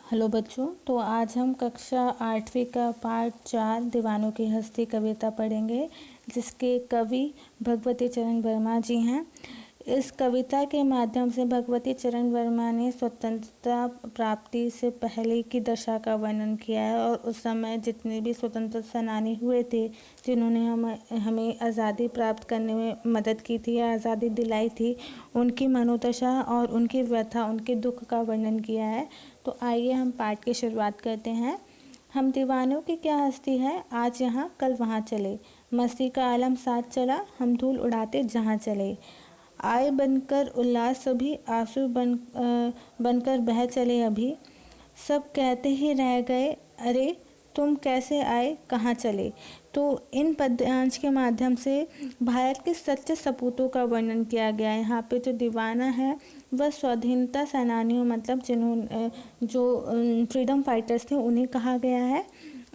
Hello बच्चों, तो आज हम कक्षा 8वीं का पाठ 4 दीवानों की हस्ती कविता पढ़ेंगे, जिसके कवि भगवती चरण वर्मा जी हैं। इस कविता के माध्यम से भगवती चरण वर्मा ने स्वतंत्रता प्राप्ति से पहले की दशा का वर्णन किया है और उस समय जितने भी स्वतंत्रता सेनानी हुए थे, जिन्होंने हमें आज़ादी प्राप्त करने में मदद की थी या आज़ादी दिलाई थी, उनकी मनोदशा और उनकी व्यथा, उनके दुख का वर्णन किया है। तो आइए हम पाठ की शुरुआत करते हैं। हम दीवानों की क्या हस्ती है, आज यहाँ कल वहाँ चले, मस्ती का आलम साथ चला, हम धूल उड़ाते जहाँ चले। आए बनकर उल्लास सभी, आंसू बनकर बह चले अभी, सब कहते ही रह गए अरे तुम कैसे आए कहाँ चले। तो इन पद्यांश के माध्यम से भारत के सच्चे सपूतों का वर्णन किया गया है। यहाँ पे जो दीवाना है वह स्वाधीनता सेनानियों, मतलब जिन्होंने जो फ्रीडम फाइटर्स थे, उन्हें कहा गया है।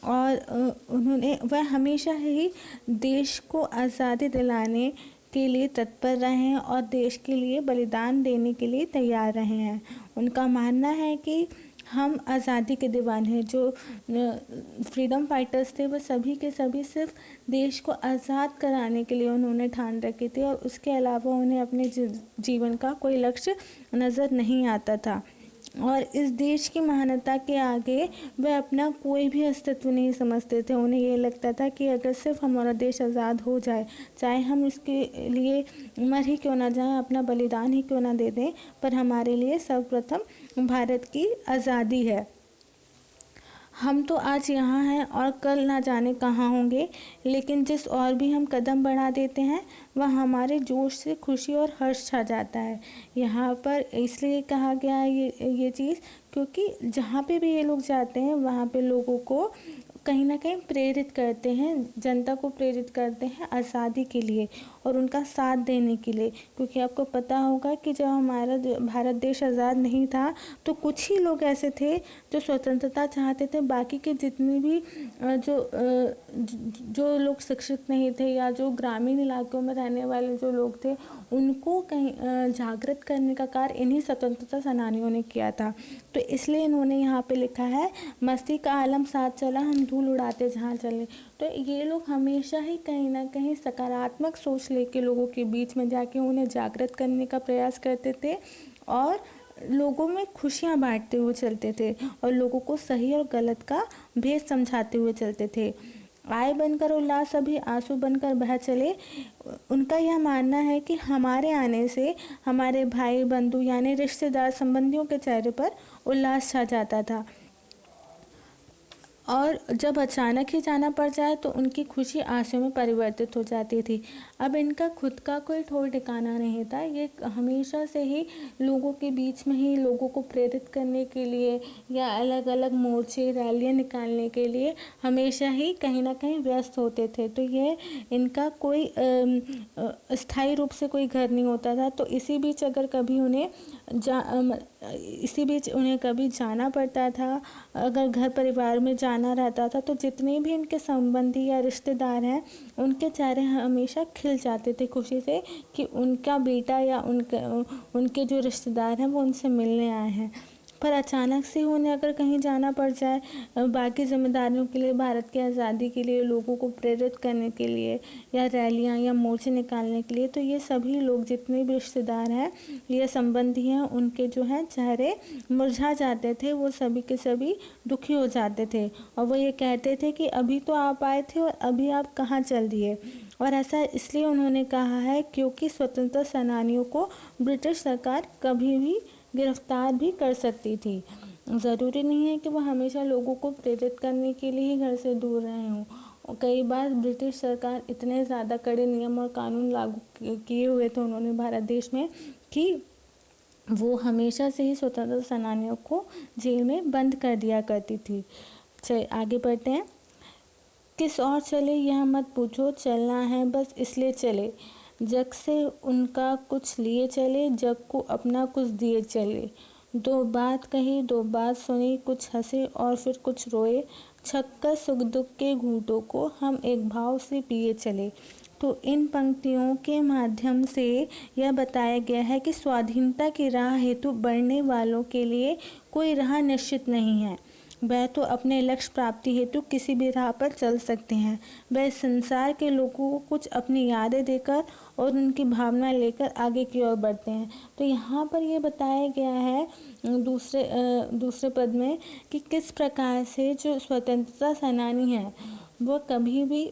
और उन्होंने वह हमेशा ही देश को आज़ादी दिलाने के लिए तत्पर रहे हैं और देश के लिए बलिदान देने के लिए तैयार रहे हैं। उनका मानना है कि हम आज़ादी के दीवान हैं। जो फ्रीडम फाइटर्स थे, वो सभी के सभी सिर्फ देश को आज़ाद कराने के लिए उन्होंने ठान रखी थी और उसके अलावा उन्हें अपने जीवन का कोई लक्ष्य नज़र नहीं आता था। और इस देश की महानता के आगे वह अपना कोई भी अस्तित्व नहीं समझते थे। उन्हें ये लगता था कि अगर सिर्फ हमारा देश आज़ाद हो जाए, चाहे हम इसके लिए मर ही क्यों ना जाएं, अपना बलिदान ही क्यों ना दे दें, पर हमारे लिए सर्वप्रथम भारत की आज़ादी है। हम तो आज यहाँ हैं और कल ना जाने कहाँ होंगे, लेकिन जिस और भी हम कदम बढ़ा देते हैं वह हमारे जोश से खुशी और हर्ष छा जाता है। यहाँ पर इसलिए कहा गया है ये चीज़, क्योंकि जहाँ पे भी ये लोग जाते हैं वहाँ पे लोगों को कहीं ना कहीं प्रेरित करते हैं, जनता को प्रेरित करते हैं आज़ादी के लिए और उनका साथ देने के लिए। क्योंकि आपको पता होगा कि जब हमारा भारत देश आज़ाद नहीं था तो कुछ ही लोग ऐसे थे जो स्वतंत्रता चाहते थे। बाकी के जितने भी जो लोग शिक्षित नहीं थे या जो ग्रामीण इलाकों में रहने वाले जो लोग थे, उनको कहीं जागृत करने का कार्य इन्हीं स्वतंत्रता सेनानियों ने किया था। तो इसलिए इन्होंने यहाँ पे लिखा है, मस्ती का आलम साथ चला, हम धूल उड़ाते जहाँ चले। तो ये लोग हमेशा ही कहीं ना कहीं सकारात्मक सोच लेके लोगों के बीच में जाके उन्हें जागृत करने का प्रयास करते थे और लोगों में खुशियाँ बांटते हुए चलते थे और लोगों को सही और गलत का भेद समझाते हुए चलते थे। आए बनकर उल्लास सभी, आंसू बनकर बह चले। उनका यह मानना है कि हमारे आने से हमारे भाई बंधु यानी रिश्तेदार संबंधियों के चेहरे पर उल्लास छा जाता था और जब अचानक ही जाना पड़ जाए तो उनकी खुशी आंसू में परिवर्तित हो जाती थी। अब इनका खुद का कोई ठोर ठिकाना नहीं था। ये हमेशा से ही लोगों के बीच में ही लोगों को प्रेरित करने के लिए या अलग अलग मोर्चे रैलियां निकालने के लिए हमेशा ही कहीं ना कहीं व्यस्त होते थे। तो ये इनका कोई स्थायी रूप से कोई घर नहीं होता था। तो इसी बीच अगर कभी उन्हें कभी जाना पड़ता था, अगर घर परिवार में जाना रहता था, तो जितने भी इनके संबंधी या रिश्तेदार हैं उनके चेहरे हमेशा खिल जाते थे खुशी से कि उनका बेटा या उनके जो रिश्तेदार हैं वो उनसे मिलने आए हैं। पर अचानक से उन्हें अगर कहीं जाना पड़ जाए बाकी जिम्मेदारियों के लिए, भारत की आज़ादी के लिए, लोगों को प्रेरित करने के लिए या रैलियां या मोर्चे निकालने के लिए, तो ये सभी लोग जितने भी रिश्तेदार हैं या संबंधी हैं उनके जो हैं चेहरे मुरझा जाते थे। वो सभी के सभी दुखी हो जाते थे और वो ये कहते थे कि अभी तो आप आए थे और अभी आप कहाँ चल दिए। और ऐसा इसलिए उन्होंने कहा है क्योंकि स्वतंत्रता सेनानियों को ब्रिटिश सरकार कभी भी गिरफ्तार भी कर सकती थी। ज़रूरी नहीं है कि वो हमेशा लोगों को प्रेरित करने के लिए ही घर से दूर रहे हों। कई बार ब्रिटिश सरकार इतने ज़्यादा कड़े नियम और कानून लागू किए हुए थे उन्होंने भारत देश में कि वो हमेशा से ही स्वतंत्रता सेनानियों को जेल में बंद कर दिया करती थी। चलिए आगे बढ़ते हैं। किस और चले यह मत पूछो, चलना है बस इसलिए चले, जग से उनका कुछ लिए चले, जग को अपना कुछ दिए चले। दो बात कही दो बात सुनी, कुछ हंसे और फिर कुछ रोए, छक्कर सुख दुख के घूंटों को हम एक भाव से पिए चले। तो इन पंक्तियों के माध्यम से यह बताया गया है कि स्वाधीनता की राह हेतु बढ़ने वालों के लिए कोई राह निश्चित नहीं है। वह तो अपने लक्ष्य प्राप्ति हेतु किसी भी राह पर चल सकते हैं। वह संसार के लोगों को कुछ अपनी यादें देकर और उनकी भावना लेकर आगे की ओर बढ़ते हैं। तो यहाँ पर यह बताया गया है दूसरे पद में कि किस प्रकार से जो स्वतंत्रता सेनानी हैं वो कभी भी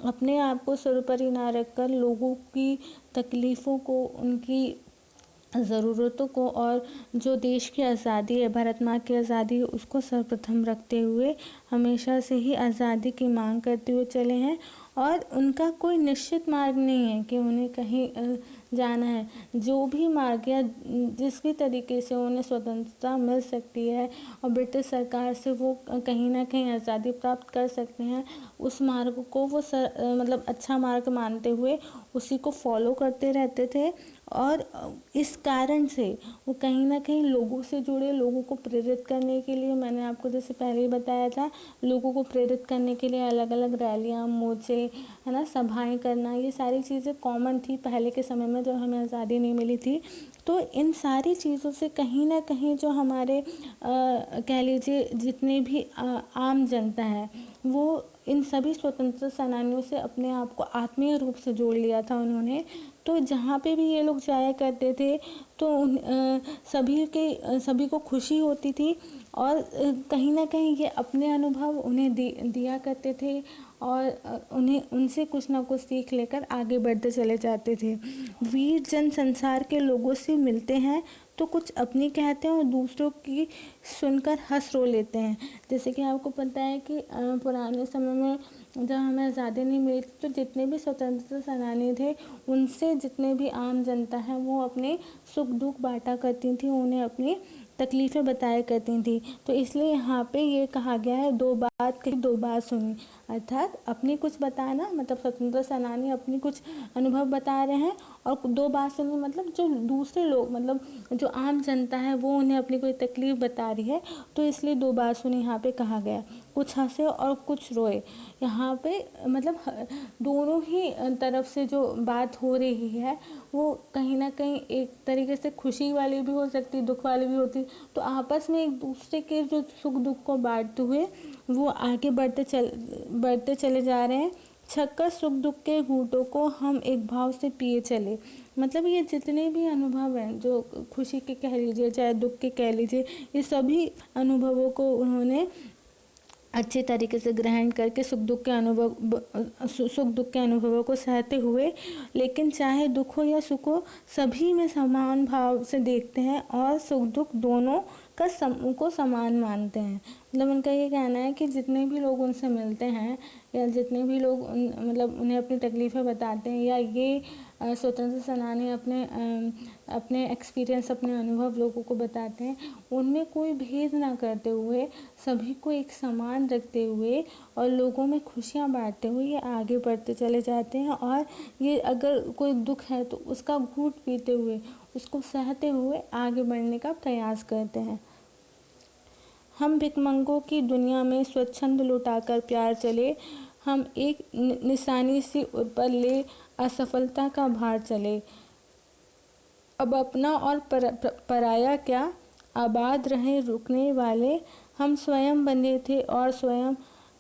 अपने आप को सर्वोपरि ना रखकर लोगों की तकलीफ़ों को, उनकी ज़रूरतों को और जो देश की आज़ादी है, भारत माँ की आज़ादी है, उसको सर्वप्रथम रखते हुए हमेशा से ही आज़ादी की मांग करते हुए चले हैं। और उनका कोई निश्चित मार्ग नहीं है कि उन्हें कहीं जाना है। जो भी मार्ग या जिस भी तरीके से उन्हें स्वतंत्रता मिल सकती है और ब्रिटिश सरकार से वो कहीं ना कहीं आज़ादी प्राप्त कर सकते हैं, उस मार्ग को वो मतलब अच्छा मार्ग मानते हुए उसी को फॉलो करते रहते थे। और इस कारण से वो कहीं ना कहीं लोगों से जुड़े, लोगों को प्रेरित करने के लिए, मैंने आपको जैसे पहले ही बताया था, लोगों को प्रेरित करने के लिए अलग अलग रैलियाँ, मोर्चे, है ना, सभाएं करना, ये सारी चीज़ें कॉमन थी पहले के समय में जब हमें आज़ादी नहीं मिली थी। तो इन सारी चीज़ों से कहीं ना कहीं जो हमारे कह लीजिए जितने भी आम जनता है वो इन सभी स्वतंत्रता सेनानियों से अपने आप को आत्मीय रूप से जोड़ लिया था उन्होंने। तो जहाँ पे भी ये लोग जाया करते थे तो सभी को खुशी होती थी और कहीं ना कहीं ये अपने अनुभव उन्हें दिया करते थे और उन्हें उनसे कुछ ना कुछ सीख लेकर आगे बढ़ते चले जाते थे। वीर जन संसार के लोगों से मिलते हैं तो कुछ अपनी कहते हैं और दूसरों की सुनकर हंस रो लेते हैं। जैसे कि आपको पता है कि पुराने समय में जब हमें आज़ादी नहीं मिली थी तो जितने भी स्वतंत्रता सेनानी थे उनसे जितने भी आम जनता है वो अपने सुख दुख बांटा करती थी, उन्हें अपनी तकलीफ़ें बताया करती थी। तो इसलिए यहाँ पे ये कहा गया है, दो बात कही दो बात सुनी, अर्थात अपनी कुछ बताना, मतलब स्वतंत्रता सेनानी अपनी कुछ अनुभव बता रहे हैं, और दो बात सुनी मतलब जो दूसरे लोग, मतलब जो आम जनता है वो उन्हें अपनी कोई तकलीफ़ बता रही है, तो इसलिए दो बात सुनी यहाँ पे कहा गया। कुछ हंसे और कुछ रोए, यहाँ पे मतलब दोनों ही तरफ से जो बात हो रही है वो कहीं ना कहीं एक तरीके से खुशी वाली भी हो सकती, दुख वाली भी होती। तो आपस में एक दूसरे के जो सुख दुख को बांटते हुए वो आगे बढ़ते चले जा रहे हैं। छक्कर सुख दुख के घूंटों को हम एक भाव से पिए चले। मतलब ये जितने भी अनुभव हैं, जो खुशी के कह लीजिए चाहे दुख के कह लीजिए, ये सभी अनुभवों को उन्होंने अच्छे तरीके से ग्रहण करके सुख दुख के अनुभवों को सहते हुए, लेकिन चाहे दुख हो या सुख हो सभी में समान भाव से देखते हैं और सुख दुख दोनों को समान मानते हैं। मतलब उनका ये कहना है कि जितने भी लोग उनसे मिलते हैं या जितने भी लोग मतलब उन्हें अपनी तकलीफ़ें बताते हैं या ये स्वतंत्रता सेनानी अपने एक्सपीरियंस, अपने अनुभव लोगों को बताते हैं, उनमें कोई भेद ना करते हुए सभी को एक समान रखते हुए और लोगों में खुशियाँ बांटते हुए ये आगे बढ़ते चले जाते हैं। और ये अगर कोई दुख है तो उसका घूंट पीते हुए, उसको सहते हुए आगे बढ़ने का प्रयास करते हैं। हम भिखमंगों की दुनिया में स्वच्छंद लुटाकर प्यार चले, हम एक निशानी सी ऊपर ले असफलता का भार चले। अब अपना और पराया क्या, आबाद रहे रुकने वाले, हम स्वयं बंधे थे और स्वयं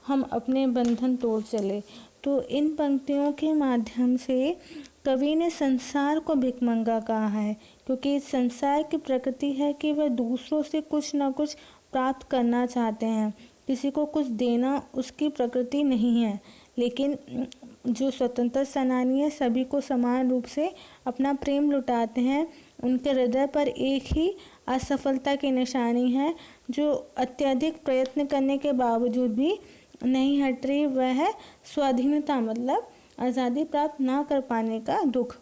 हम अपने बंधन तोड़ चले। तो इन पंक्तियों के माध्यम से कवि ने संसार को भिखमंगा कहा है, क्योंकि इस संसार की प्रकृति है कि वह दूसरों से कुछ न कुछ प्राप्त करना चाहते हैं, किसी को कुछ देना उसकी प्रकृति नहीं है। लेकिन जो स्वतंत्रता सेनानी है सभी को समान रूप से अपना प्रेम लुटाते हैं। उनके हृदय पर एक ही असफलता की निशानी है जो अत्यधिक प्रयत्न करने के बावजूद भी नहीं हट रही, वह है स्वाधीनता, मतलब आज़ादी प्राप्त ना कर पाने का दुख।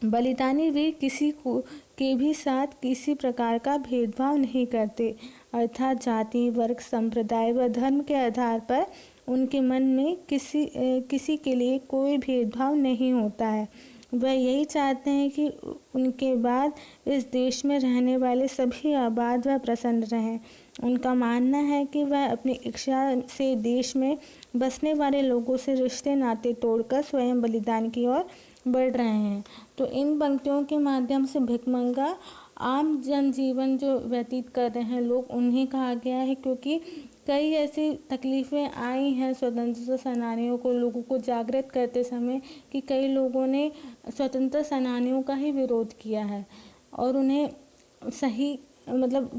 बलिदानी वीर किसी को के भी साथ किसी प्रकार का भेदभाव नहीं करते, अर्थात जाति, वर्ग, संप्रदाय व धर्म के आधार पर उनके मन में किसी के लिए कोई भेदभाव नहीं होता है। वह यही चाहते हैं कि उनके बाद इस देश में रहने वाले सभी आबाद व प्रसन्न रहें। उनका मानना है कि वह अपनी इच्छा से देश में बसने वाले लोगों से रिश्ते नाते तोड़कर स्वयं बलिदान की ओर बढ़ रहे हैं। तो इन पंक्तियों के माध्यम से भिखमंगा आम जनजीवन जो व्यतीत कर रहे हैं लोग, उन्हें कहा गया है, क्योंकि कई ऐसी तकलीफ़ें आई हैं स्वतंत्रता सेनानियों को, लोगों को जागृत करते समय, कि कई लोगों ने स्वतंत्रता सेनानियों का ही विरोध किया है और उन्हें सही मतलब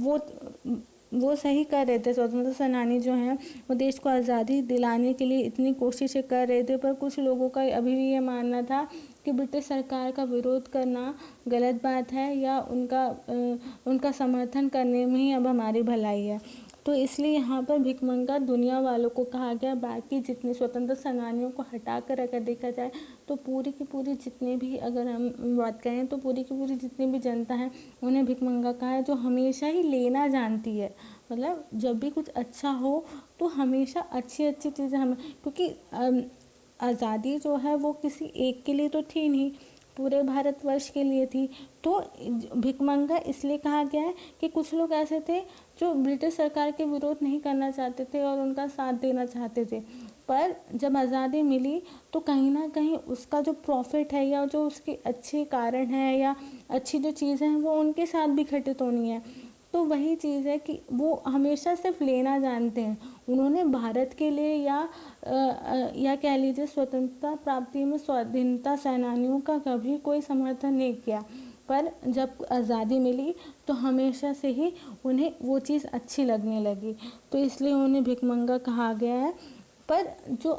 वो सही कर रहे थे। स्वतंत्रता सेनानी जो हैं वो देश को आज़ादी दिलाने के लिए इतनी कोशिशें कर रहे थे, पर कुछ लोगों का अभी भी ये मानना था कि ब्रिटिश सरकार का विरोध करना गलत बात है या उनका समर्थन करने में ही अब हमारी भलाई है। तो इसलिए यहाँ पर भिखमंगा दुनिया वालों को कहा गया। बाकी जितने स्वतंत्रता सेनानियों को हटा कर अगर देखा जाए तो पूरी की पूरी जितने भी, अगर हम बात करें तो पूरी की पूरी जितनी भी जनता है उन्हें भिखमंगा कहा है, जो हमेशा ही लेना जानती है। मतलब जब भी कुछ अच्छा हो तो हमेशा अच्छी अच्छी चीज़ें हमें, क्योंकि आज़ादी जो है वो किसी एक के लिए तो थी नहीं, पूरे भारतवर्ष के लिए थी। तो भिखमंगा इसलिए कहा गया है कि कुछ लोग ऐसे थे जो ब्रिटिश सरकार के विरोध नहीं करना चाहते थे और उनका साथ देना चाहते थे, पर जब आज़ादी मिली तो कहीं ना कहीं उसका जो प्रॉफिट है या जो उसके अच्छे कारण है या अच्छी जो चीज़ें हैं वो उनके साथ भी घटित होनी है। तो वही चीज़ है कि वो हमेशा सिर्फ लेना जानते हैं। उन्होंने भारत के लिए या कह लीजिए स्वतंत्रता प्राप्ति में स्वाधीनता सेनानियों का कभी कोई समर्थन नहीं किया, पर जब आज़ादी मिली तो हमेशा से ही उन्हें वो चीज़ अच्छी लगने लगी, तो इसलिए उन्हें भिखमंगा कहा गया है। पर जो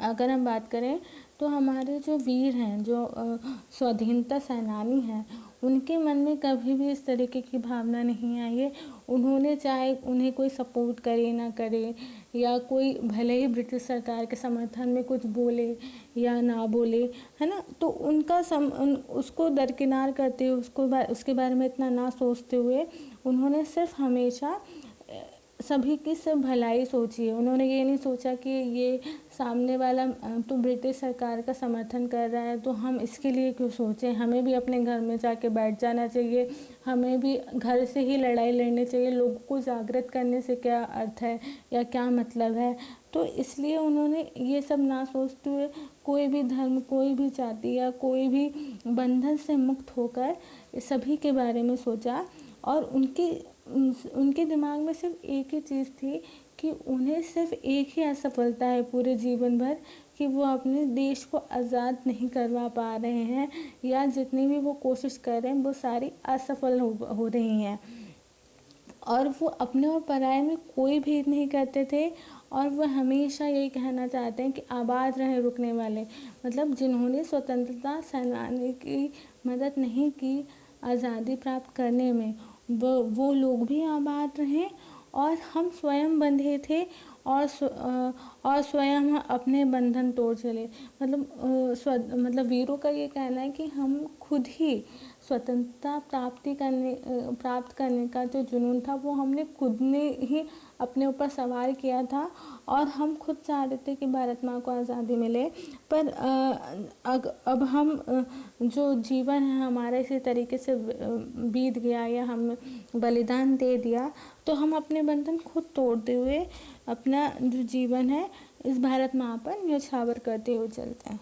अगर हम बात करें तो हमारे जो वीर हैं, जो स्वाधीनता सेनानी हैं, उनके मन में कभी भी इस तरीके की भावना नहीं आई है। उन्होंने चाहे उन्हें कोई सपोर्ट करे ना करे या कोई भले ही ब्रिटिश सरकार के समर्थन में कुछ बोले या ना बोले, है ना, तो उसको दरकिनार करते हुए उसके बारे में इतना ना सोचते हुए उन्होंने सिर्फ हमेशा सभी की सिर्फ भलाई सोची है। उन्होंने ये नहीं सोचा कि ये सामने वाला तो ब्रिटिश सरकार का समर्थन कर रहा है तो हम इसके लिए क्यों सोचें, हमें भी अपने घर में जाके बैठ जाना चाहिए, हमें भी घर से ही लड़ाई लड़नी चाहिए, लोगों को जागृत करने से क्या अर्थ है या क्या मतलब है। तो इसलिए उन्होंने ये सब ना सोचते हुए कोई भी धर्म, कोई भी जाति या कोई भी बंधन से मुक्त होकर सभी के बारे में सोचा और उनके दिमाग में सिर्फ एक ही चीज़ थी कि उन्हें सिर्फ एक ही असफलता है पूरे जीवन भर, कि वो अपने देश को आज़ाद नहीं करवा पा रहे हैं या जितनी भी वो कोशिश कर रहे हैं वो सारी असफल हो रही हैं। और वो अपने और पराये में कोई भेद नहीं करते थे और वह हमेशा यही कहना चाहते हैं कि आबाद रहें रुकने वाले। मतलब जिन्होंने स्वतंत्रता सेनानी की मदद नहीं की आज़ादी प्राप्त करने में, वो लोग भी आबाद रहें और हम स्वयं बंधे थे और स्वयं अपने बंधन तोड़ चले। मतलब वीरों का ये कहना है कि हम खुद ही स्वतंत्रता प्राप्त करने का जो जुनून था वो हमने खुद ने ही अपने ऊपर सवार किया था और हम खुद चाह रहे थे कि भारत माँ को आज़ादी मिले। पर अब हम जो जीवन है हमारा इसी तरीके से बीत गया या हम बलिदान दे दिया, तो हम अपने बंधन खुद तोड़ते हुए अपना जो जीवन है इस भारत माँ पर न्यौछावर करते हुए चलते हैं।